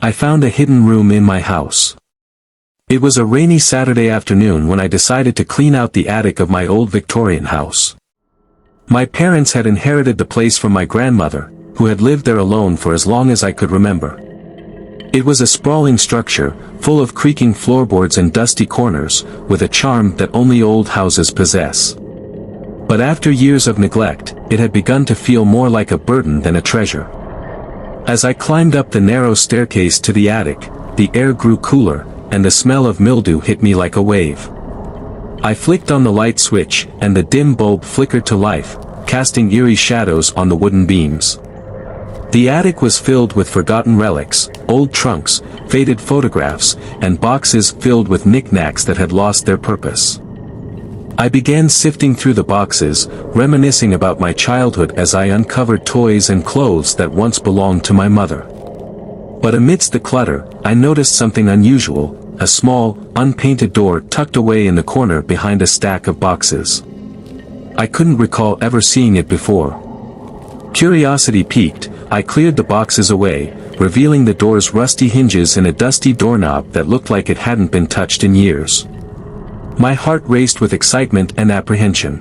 I found a hidden room in my house. It was a rainy Saturday afternoon when I decided to clean out the attic of my old Victorian house. My parents had inherited the place from my grandmother, who had lived there alone for as long as I could remember. It was a sprawling structure, full of creaking floorboards and dusty corners, with a charm that only old houses possess. But after years of neglect, it had begun to feel more like a burden than a treasure. As I climbed up the narrow staircase to the attic, the air grew cooler, and the smell of mildew hit me like a wave. I flicked on the light switch, and the dim bulb flickered to life, casting eerie shadows on the wooden beams. The attic was filled with forgotten relics, old trunks, faded photographs, and boxes filled with knickknacks that had lost their purpose. I began sifting through the boxes, reminiscing about my childhood as I uncovered toys and clothes that once belonged to my mother. But amidst the clutter, I noticed something unusual, a small, unpainted door tucked away in the corner behind a stack of boxes. I couldn't recall ever seeing it before. Curiosity piqued, I cleared the boxes away, revealing the door's rusty hinges and a dusty doorknob that looked like it hadn't been touched in years. My heart raced with excitement and apprehension.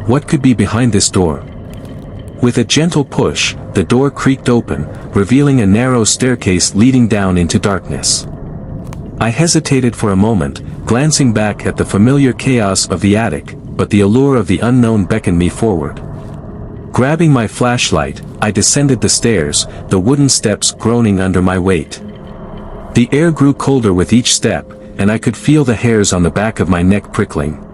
What could be behind this door? With a gentle push, the door creaked open, revealing a narrow staircase leading down into darkness. I hesitated for a moment, glancing back at the familiar chaos of the attic, but the allure of the unknown beckoned me forward. Grabbing my flashlight, I descended the stairs, the wooden steps groaning under my weight. The air grew colder with each step, and I could feel the hairs on the back of my neck prickling.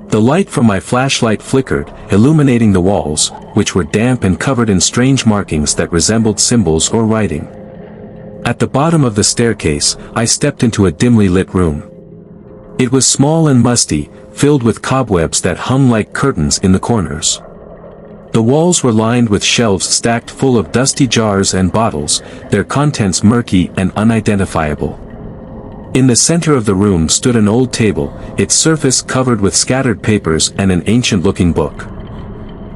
The light from my flashlight flickered, illuminating the walls, which were damp and covered in strange markings that resembled symbols or writing. At the bottom of the staircase, I stepped into a dimly lit room. It was small and musty, filled with cobwebs that hung like curtains in the corners. The walls were lined with shelves stacked full of dusty jars and bottles, their contents murky and unidentifiable. In the center of the room stood an old table, its surface covered with scattered papers and an ancient-looking book.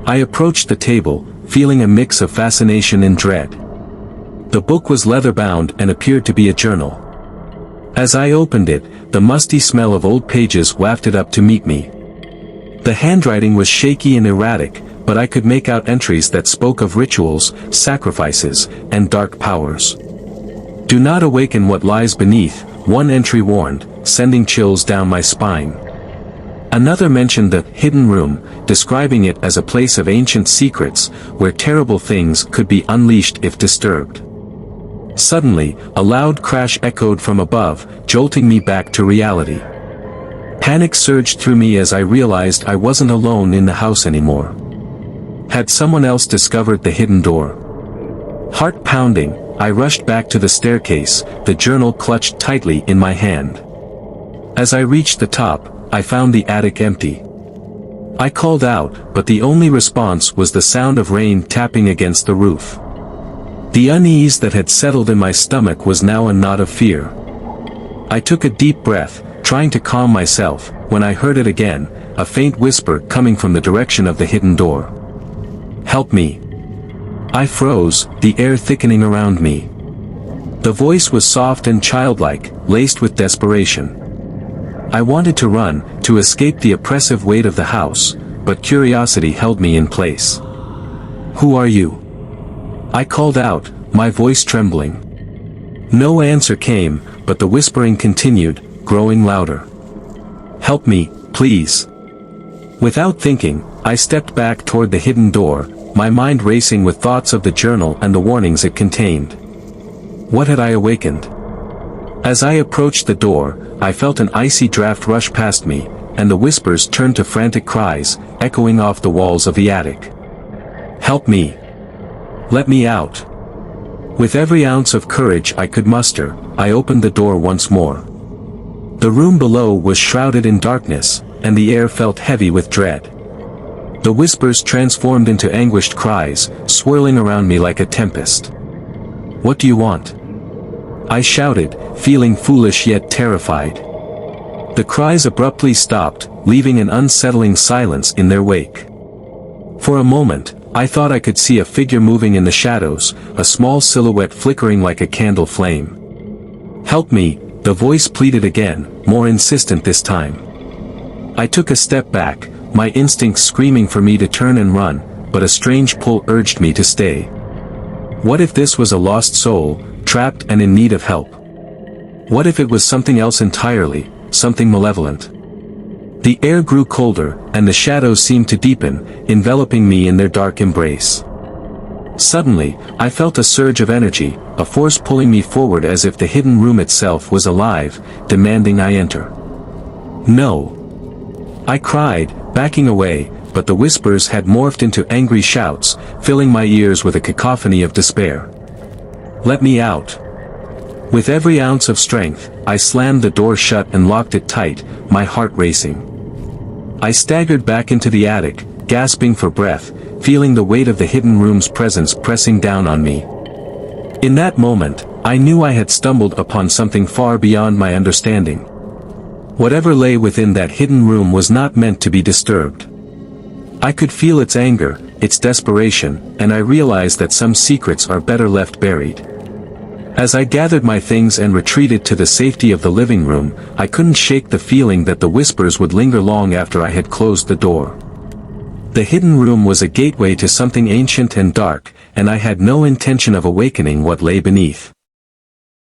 I approached the table, feeling a mix of fascination and dread. The book was leather-bound and appeared to be a journal. As I opened it, the musty smell of old pages wafted up to meet me. The handwriting was shaky and erratic, but I could make out entries that spoke of rituals, sacrifices, and dark powers. "Do not awaken what lies beneath," one entry warned, sending chills down my spine. Another mentioned the hidden room, describing it as a place of ancient secrets, where terrible things could be unleashed if disturbed. Suddenly, a loud crash echoed from above, jolting me back to reality. Panic surged through me as I realized I wasn't alone in the house anymore. Had someone else discovered the hidden door? Heart pounding, I rushed back to the staircase, the journal clutched tightly in my hand. As I reached the top, I found the attic empty. I called out, but the only response was the sound of rain tapping against the roof. The unease that had settled in my stomach was now a knot of fear. I took a deep breath, trying to calm myself, when I heard it again, a faint whisper coming from the direction of the hidden door. "Help me." I froze, the air thickening around me. The voice was soft and childlike, laced with desperation. I wanted to run, to escape the oppressive weight of the house, but curiosity held me in place. "Who are you?" I called out, my voice trembling. No answer came, but the whispering continued, growing louder. "Help me, please." Without thinking, I stepped back toward the hidden door, my mind racing with thoughts of the journal and the warnings it contained. What had I awakened? As I approached the door, I felt an icy draft rush past me, and the whispers turned to frantic cries, echoing off the walls of the attic. "Help me! Let me out!" With every ounce of courage I could muster, I opened the door once more. The room below was shrouded in darkness, and the air felt heavy with dread. The whispers transformed into anguished cries, swirling around me like a tempest. "What do you want?" I shouted, feeling foolish yet terrified. The cries abruptly stopped, leaving an unsettling silence in their wake. For a moment, I thought I could see a figure moving in the shadows, a small silhouette flickering like a candle flame. "Help me," the voice pleaded again, more insistent this time. I took a step back, my instincts screaming for me to turn and run, but a strange pull urged me to stay. What if this was a lost soul, trapped and in need of help? What if it was something else entirely, something malevolent? The air grew colder, and the shadows seemed to deepen, enveloping me in their dark embrace. Suddenly, I felt a surge of energy, a force pulling me forward as if the hidden room itself was alive, demanding I enter. "No!" I cried, backing away, but the whispers had morphed into angry shouts, filling my ears with a cacophony of despair. "Let me out!" With every ounce of strength, I slammed the door shut and locked it tight, my heart racing. I staggered back into the attic, gasping for breath, feeling the weight of the hidden room's presence pressing down on me. In that moment, I knew I had stumbled upon something far beyond my understanding. Whatever lay within that hidden room was not meant to be disturbed. I could feel its anger, its desperation, and I realized that some secrets are better left buried. As I gathered my things and retreated to the safety of the living room, I couldn't shake the feeling that the whispers would linger long after I had closed the door. The hidden room was a gateway to something ancient and dark, and I had no intention of awakening what lay beneath.